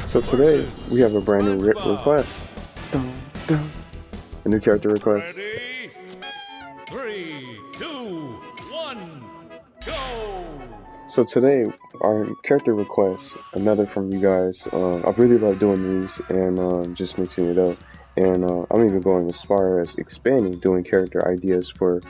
So today we have a brand new request. Dun, dun. A new character request. Ready? 3, 2, 1, go! So today our character request, another from you guys. I really love doing these and just mixing it up. And I'm even going as far as expanding, doing character ideas for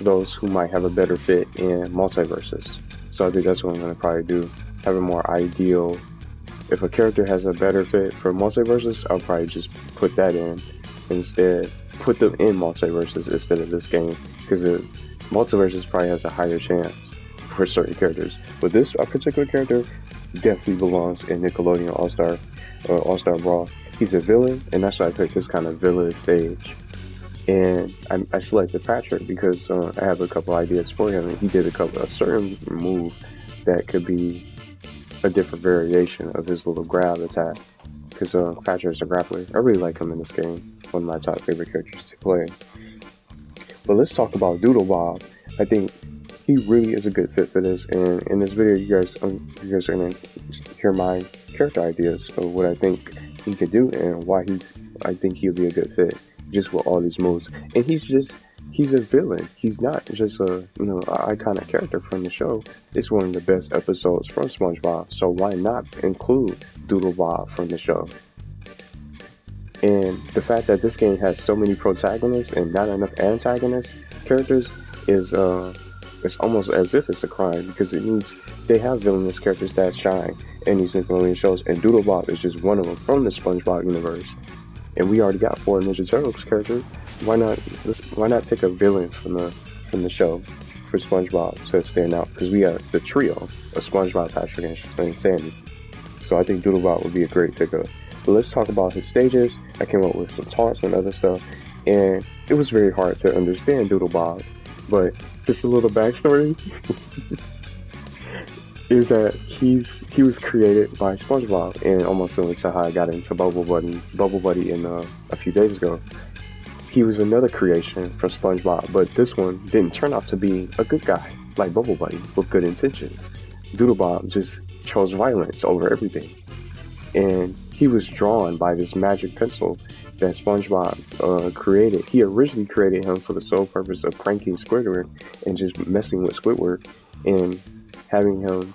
those who might have a better fit in multiverses. So I think that's what I'm going to probably do. Have a more ideal. If a character has a better fit for multiverses, I'll probably just put that in instead. Put them in multiverses instead of this game, because multiverses probably has a higher chance for certain characters. But this particular character definitely belongs in Nickelodeon All-Star Brawl. He's a villain, and that's why I picked this kind of villain stage. And I selected Patrick because I have a couple ideas for him, and he did a certain move that could be a different variation of his little grab attack. Because Patrick's a grappler. I really like him in this game. One of my top favorite characters to play. But let's talk about DoodleBob. I think he really is a good fit for this. And in this video, you guys are gonna hear my character ideas of what I think he could do and why I think he'll be a good fit just with all these moves. And he's a villain. He's not just a iconic character from the show. It's one of the best episodes from SpongeBob, so why not include DoodleBob from the show? And the fact that this game has so many protagonists and not enough antagonist characters is it's almost as if it's a crime, because it means they have villainous characters that shine in these Nickelodeon shows, and DoodleBob is just one of them from the SpongeBob universe. And we already got 4 Ninja Turtles characters. Why not pick a villain from the show for SpongeBob to stand out? Because we have the trio of SpongeBob, Patrick, and Sandy. So I think DoodleBob would be a great pickup. But let's talk about his stages. I came up with some taunts and other stuff, and it was very hard to understand DoodleBob. But just a little backstory is that he was created by SpongeBob, and almost similar to how I got into Bubble Buddy in a few days ago. He was another creation from SpongeBob, but this one didn't turn out to be a good guy like Bubble Buddy with good intentions. DoodleBob just chose violence over everything, and he was drawn by this magic pencil that SpongeBob created. He originally created him for the sole purpose of pranking Squidward and just messing with Squidward and having him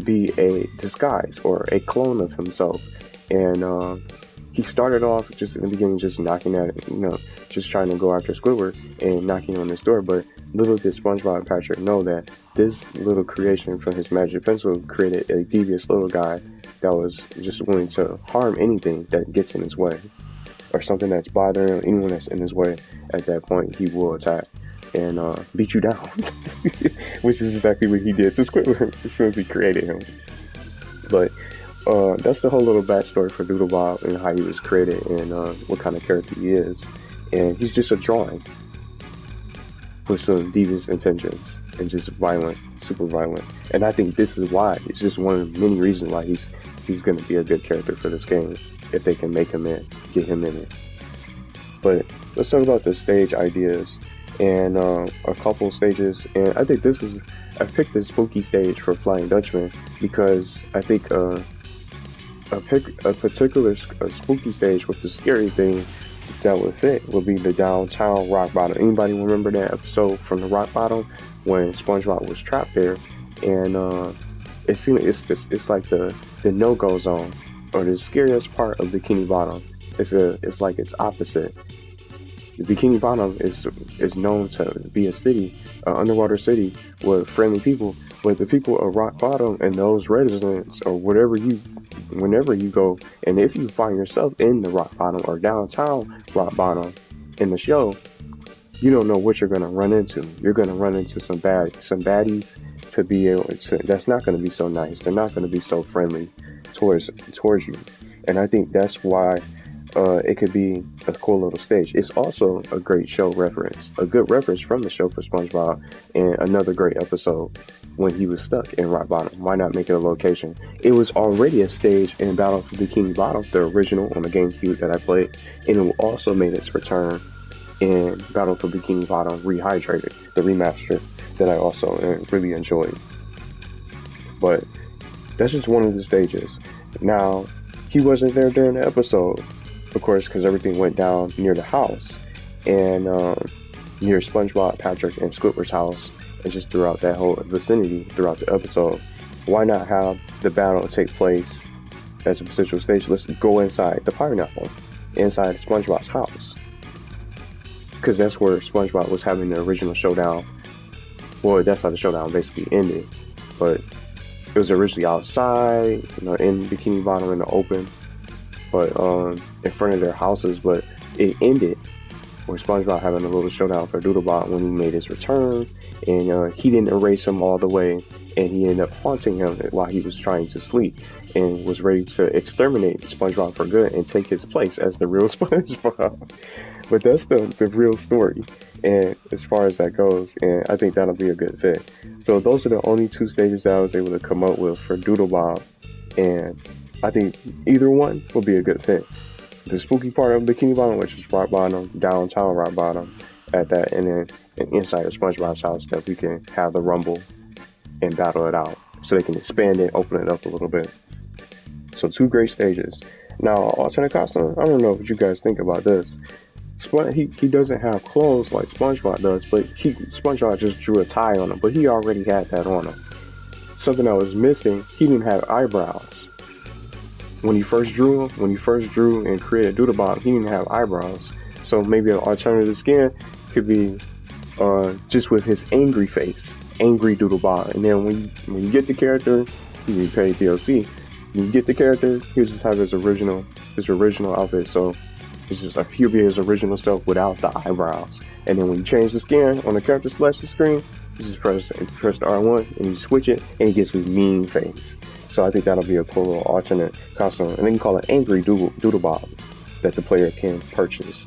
be a disguise or a clone of himself. And he started off just in the beginning just knocking at it, just trying to go after Squidward and knocking on his door. But little did SpongeBob and Patrick know that this little creation from his magic pencil created a devious little guy that was just willing to harm anything that gets in his way, or something that's bothering him. Anyone that's in his way at that point, he will attack and beat you down, which is exactly what he did to Squidward as soon as he created him. But that's the whole little backstory for DoodleBob and how he was created and what kind of character he is. And he's just a drawing with some devious intentions and just violent, super violent. And I think this is why. It's just one of many reasons why he's going to be a good character for this game, if they can make him get him in it. But let's talk about the stage ideas and a couple stages. And I think I picked this spooky stage for Flying Dutchman because I think a particular spooky stage with the scary thing that would fit would be the downtown rock bottom. Anybody remember that episode from the rock bottom when SpongeBob was trapped there? And it's like the no-go zone, or the scariest part of Bikini Bottom. It's like its opposite. The Bikini Bottom is known to be a city, an underwater city with friendly people, but the people of Rock Bottom and those residents or whenever you go, and if you find yourself in the Rock Bottom or downtown Rock Bottom in the show, you don't know what you're gonna run into. You're gonna run into some baddies to be able to. That's not gonna be so nice. They're not gonna be so friendly towards you, and I think that's why it could be a cool little stage. It's also a great show reference, a good reference from the show for SpongeBob, and another great episode when he was stuck in Rock Bottom. Why not make it a location? It was already a stage in Battle for Bikini Bottom, the original on the GameCube that I played, and it also made its return in Battle for Bikini Bottom Rehydrated, the remaster that I also really enjoyed. But That's just one of the stages. Now, he wasn't there during the episode, of course, because everything went down near the house and near SpongeBob, Patrick, and Squidward's house, and just throughout that whole vicinity throughout the episode. Why not have the battle take place as a potential stage? Let's go inside the pineapple, inside SpongeBob's house, because that's where SpongeBob was having the original showdown. Well, that's how the showdown basically ended, but it was originally outside, in Bikini Bottom in the open, but in front of their houses. But it ended with SpongeBob having a little showdown for DoodleBob when he made his return, and he didn't erase him all the way, and he ended up haunting him while he was trying to sleep, and was ready to exterminate SpongeBob for good and take his place as the real SpongeBob. But that's the real story, and as far as that goes, and I think that'll be a good fit. So those are the only two stages that I was able to come up with for DoodleBob, and I think either one will be a good fit. The spooky part of Bikini Bottom, which is rock bottom, downtown rock bottom, at that, and then inside of SpongeBob's house, that we can have the rumble and battle it out, so they can expand it, open it up a little bit. So two great stages. Now, alternate costume, I don't know what you guys think about this. He doesn't have clothes like SpongeBob does, but SpongeBob just drew a tie on him, but he already had that on him. Something that was missing, he didn't have eyebrows. When he first drew and created DoodleBob, he didn't have eyebrows. So maybe an alternative skin could be just with his angry face, angry DoodleBob. And then when you get the character, you pay DLC. When you get the character, he'll just have his original outfit. So it's just he'll be his original self without the eyebrows. And then when you change the skin on the character selection screen, you just press the R1 and you switch it, and he gets his mean face. So I think that'll be a cool little alternate costume. And then you call it Angry DoodleBob that the player can purchase.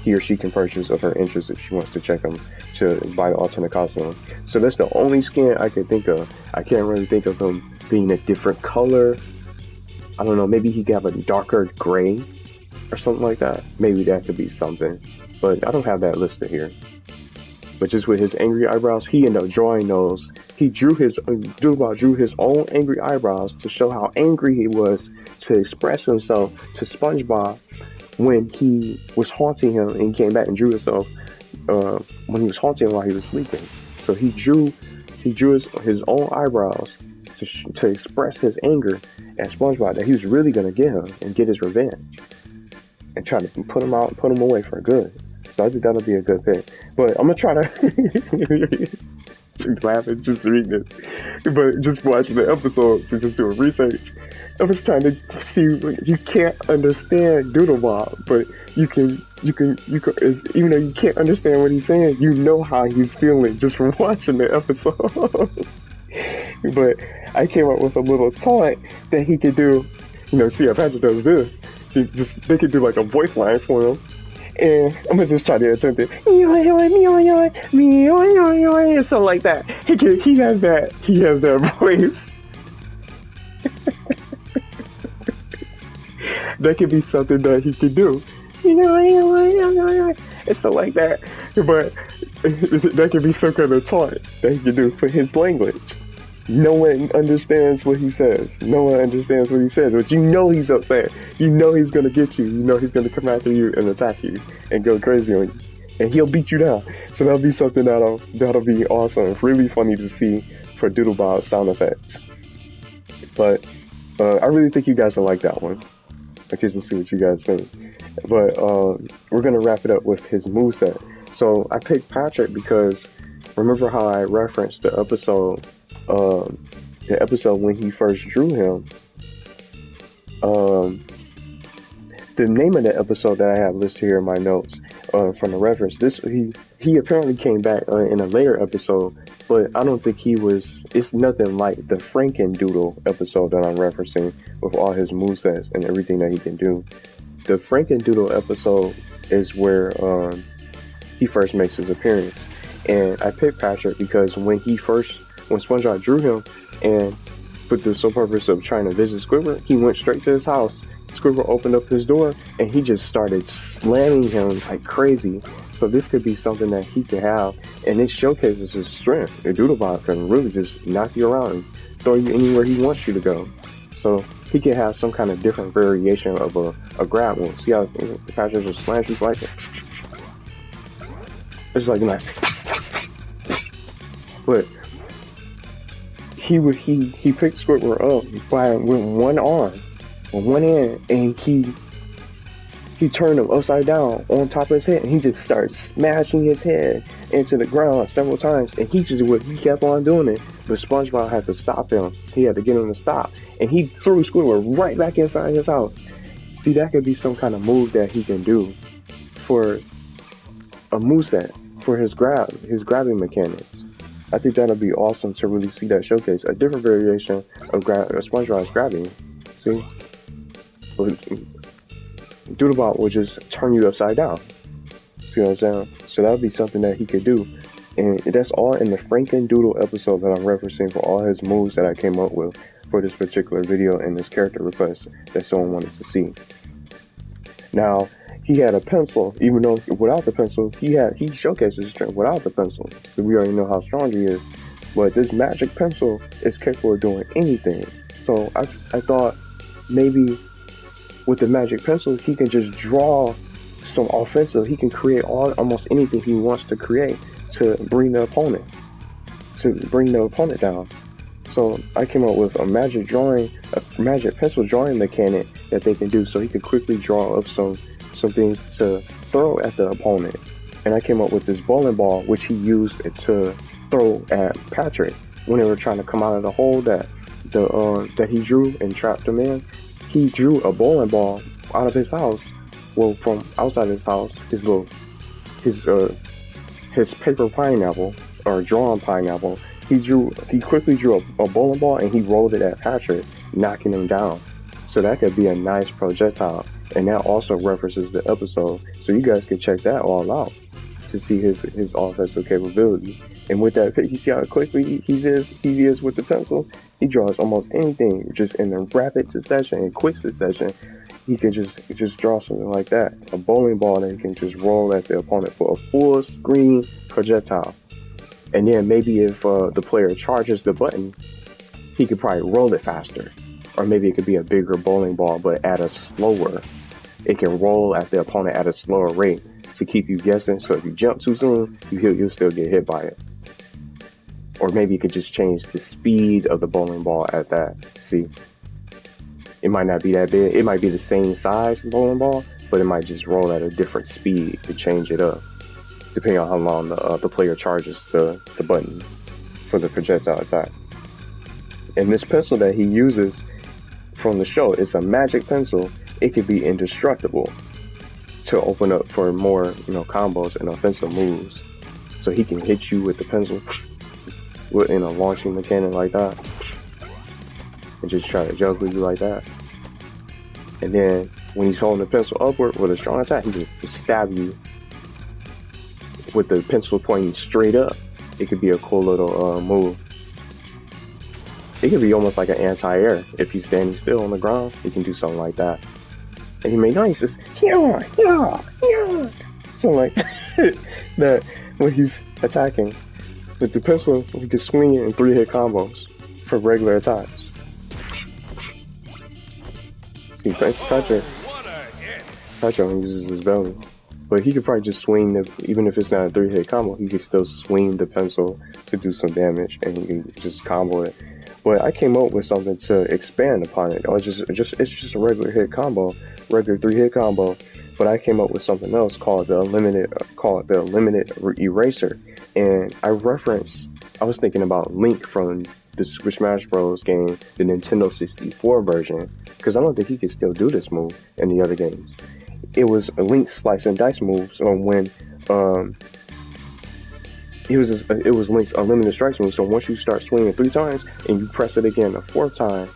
He or she can purchase of her interest if she wants to check them to buy the alternate costume. So that's the only skin I can think of. I can't really think of him being a different color. I don't know, maybe he could have a darker gray or something like that. Maybe that could be something. But I don't have that listed here. But just with his angry eyebrows, he ended up drawing those. DoodleBob drew his own angry eyebrows to show how angry he was to express himself to SpongeBob when he was haunting him, and he came back and drew himself when he was haunting him while he was sleeping. So he drew his own eyebrows to express his anger at SpongeBob, that he was really gonna get him and get his revenge and try to put him away for good. So I think that'll be a good fit. But I'm gonna try to laughing just reading it, but just watching the episode to just do a research. I was trying to see, you can't understand DoodleBob, but you can, even though you can't understand what he's saying, you know how he's feeling just from watching the episode. But I came up with a little taunt that he could do. See how Patrick does this. They could do like a voice line for him. And I'm gonna just try to attempt it. Something like that. He has that voice. That could be something that he could do. It's something like that. But that could be some kind of taunt that he could do for his language. No one understands what he says. But you know he's upset. You know he's gonna get you. You know he's gonna come after you and attack you and go crazy on you. And he'll beat you down. So that'll be something that'll be awesome. Really funny to see for DoodleBob sound effects. But I really think you guys will like that one. I guess we'll see what you guys think. But we're gonna wrap it up with his moveset. So I picked Patrick because remember how I referenced the episode when he first drew him. The name of the episode that I have listed here in my notes from the reference, he apparently came back in a later episode, but I don't think it's nothing like the Frankendoodle episode that I'm referencing with all his movesets and everything that he can do. The Frankendoodle episode is where he first makes his appearance. And I picked Patrick because when SpongeBob drew him and for the sole purpose of trying to visit Squidward, he went straight to his house. Squidward opened up his door and he just started slamming him like crazy. So this could be something that he could have, and it showcases his strength. And DoodleBob can really just knock you around throw you anywhere he wants you to go. So he can have some kind of different variation of a grab move. See how Patrick just slams you like it? It's like, but he picked Squidward up with one arm, with one hand, and he turned him upside down on top of his head, and he just started smashing his head into the ground several times, and he kept on doing it, but SpongeBob had to stop him. He had to get him to stop, and he threw Squidward right back inside his house. See, that could be some kind of move that he can do for a moveset, for his grabbing mechanics. I think that'll be awesome to really see that showcase, a different variation of SpongeBob's grabbing. See? DoodleBob will just turn you upside down. See what I'm saying? So that would be something that he could do. And that's all in the Frankendoodle episode that I'm referencing for all his moves that I came up with for this particular video and this character request that someone wanted to see. Now, he had a pencil, even though without the pencil, he showcased his strength without the pencil. So we already know how strong he is. But this magic pencil is capable of doing anything. So I thought maybe with the magic pencil, he can just draw some offensive. He can create almost anything he wants to create to bring the opponent down. So I came up with a magic pencil drawing mechanic that they can do, so he could quickly draw up some things to throw at the opponent. And I came up with this bowling ball, which he used to throw at Patrick when they were trying to come out of the hole that he drew and trapped him in. He drew a bowling ball out of his house, well, from outside his house, his paper pineapple, or drawn pineapple. He quickly drew a bowling ball, and he rolled it at Patrick, knocking him down. So that could be a nice projectile, and that also references the episode. So you guys can check that all out to see his offensive capability. And with that, you see how quickly he is with the pencil. He draws almost anything just in a rapid succession and quick succession. He can just draw something like that, a bowling ball that he can just roll at the opponent for a full screen projectile. And then maybe if the player charges the button, he could probably roll it faster. Or maybe it could be a bigger bowling ball, but at a slower. It can roll at the opponent at a slower rate to keep you guessing. So if you jump too soon, you'll still get hit by it. Or maybe you could just change the speed of the bowling ball at that. See, it might not be that big. It might be the same size bowling ball, but it might just roll at a different speed to change it up, depending on how long the player charges the button for the projectile attack. And this pencil that he uses from the show is a magic pencil. It could be indestructible to open up for more, combos and offensive moves. So he can hit you with the pencil in a launching mechanic like that, and just try to juggle you like that. And then when he's holding the pencil upward with a strong attack, he can just stab you with the pencil pointing straight up. It could be a cool little move. It could be almost like an anti-air. If he's standing still on the ground, he can do something like that. And he may not just something like that when he's attacking. With the pencil, he can swing it in 3-hit combos for regular attacks. See, Patrick uses his belly. But he could probably just swing even if it's not a 3-hit combo, he could still swing the pencil to do some damage, and he can just combo it. But I came up with something to expand upon it. Or it's just a regular 3-hit combo. But I came up with something else called the limited eraser. And I was thinking about Link from the Super Smash Bros. Game, the Nintendo 64 version, because I don't think he could still do this move in the other games. It was a Link slice and dice move. So when it was Link's unlimited strikes move. So once you start swinging 3 times and you press it again a 4th time,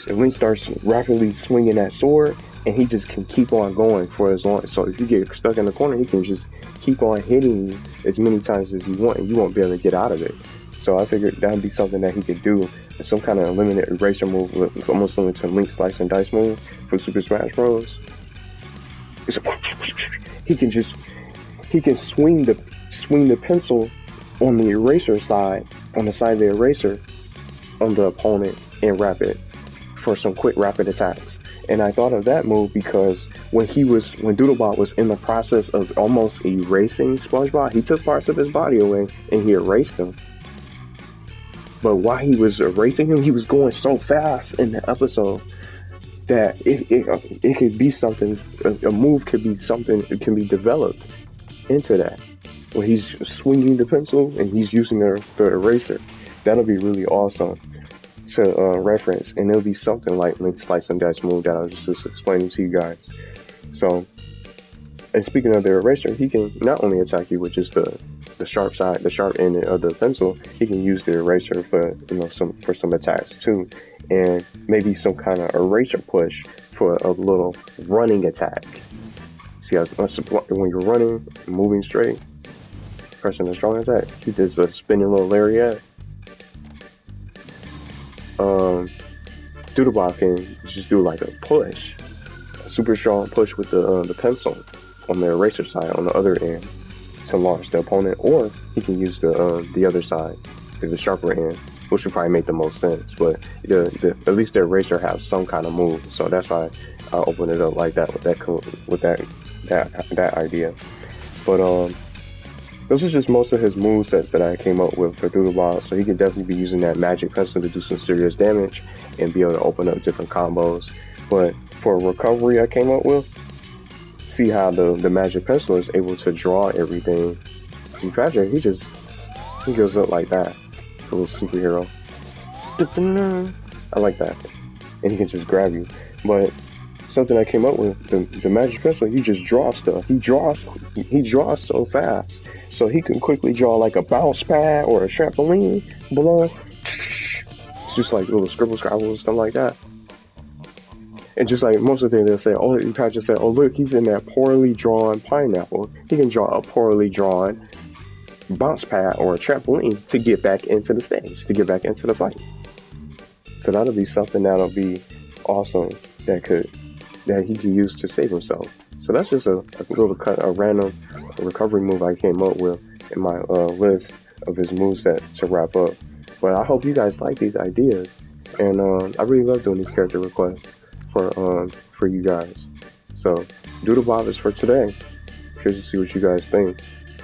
Link starts rapidly swinging that sword, and he just can keep on going for as long. So if you get stuck in the corner, he can just keep on hitting you as many times as you want, and you won't be able to get out of it. So I figured that would be something that he could do, some kind of unlimited eraser move, almost similar to Link slice and dice move for Super Smash Bros. He can swing the pencil on the eraser side, on the side of the eraser, on the opponent and rapid for some quick rapid attacks. And I thought of that move because when DoodleBob was in the process of almost erasing SpongeBob, he took parts of his body away and he erased him. But while he was erasing him, he was going so fast in the episode that it could be something, a move could be something, it can be developed into that. When he's swinging the pencil and he's using the eraser, that'll be really awesome to reference, and it'll be something like Link Slice and Dash move that I was just explaining to you guys. So, and speaking of the eraser, he can not only attack you with just the sharp side, the sharp end of the pencil, he can use the eraser for some attacks too, and maybe some kind of eraser push for a little running attack. See how when you're running, moving straight, pressing a strong attack, he does a spinning little lariat. DoodleBob can just do like a push, a super strong push with the pencil on the eraser side on the other end to launch the opponent, or he can use the other side, the sharper end, which would probably make the most sense. But at least the eraser has some kind of move, so that's why I opened it up like that with that idea. But those are just most of his movesets that I came up with for DoodleBob, so he can definitely be using that magic pencil to do some serious damage and be able to open up different combos. But for recovery I came up with, see how the magic pencil is able to draw everything. In Patrick, he goes up like that, a little superhero. I like that. And he can just grab you. But something I came up with, the magic pencil, he just draws stuff. He draws so fast. So he can quickly draw like a bounce pad or a trampoline below. It's just like little scribbles, stuff like that. And just like most of the things they'll say, oh, you probably just say, oh look, he's in that poorly drawn pineapple. He can draw a poorly drawn bounce pad or a trampoline to get back into the stage, to get back into the fight. So that'll be something that'll be awesome that he can use to save himself. So that's just a random recovery move I came up with in my list of his moveset to wrap up. But I hope you guys like these ideas, and I really love doing these character requests for you guys. So DoodleBob is for today. Curious to see what you guys think.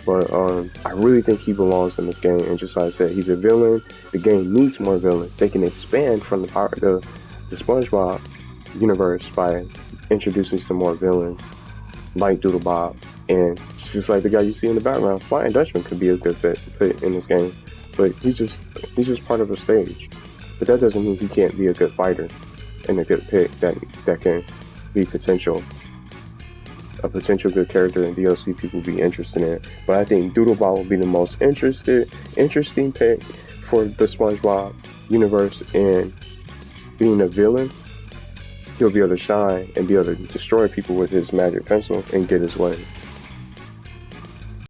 But I really think he belongs in this game, and just like I said, he's a villain. The game needs more villains. They can expand from the SpongeBob universe by introducing some more villains like DoodleBob, and just like the guy you see in the background, Flying Dutchman could be a good fit in this game, but he's just part of a stage. But that doesn't mean he can't be a good fighter and a good pick that can be a potential good character in DLC people be interested in. But I think DoodleBob will be the most interesting pick for the SpongeBob universe, and being a villain, he'll be able to shine and be able to destroy people with his magic pencil and get his way.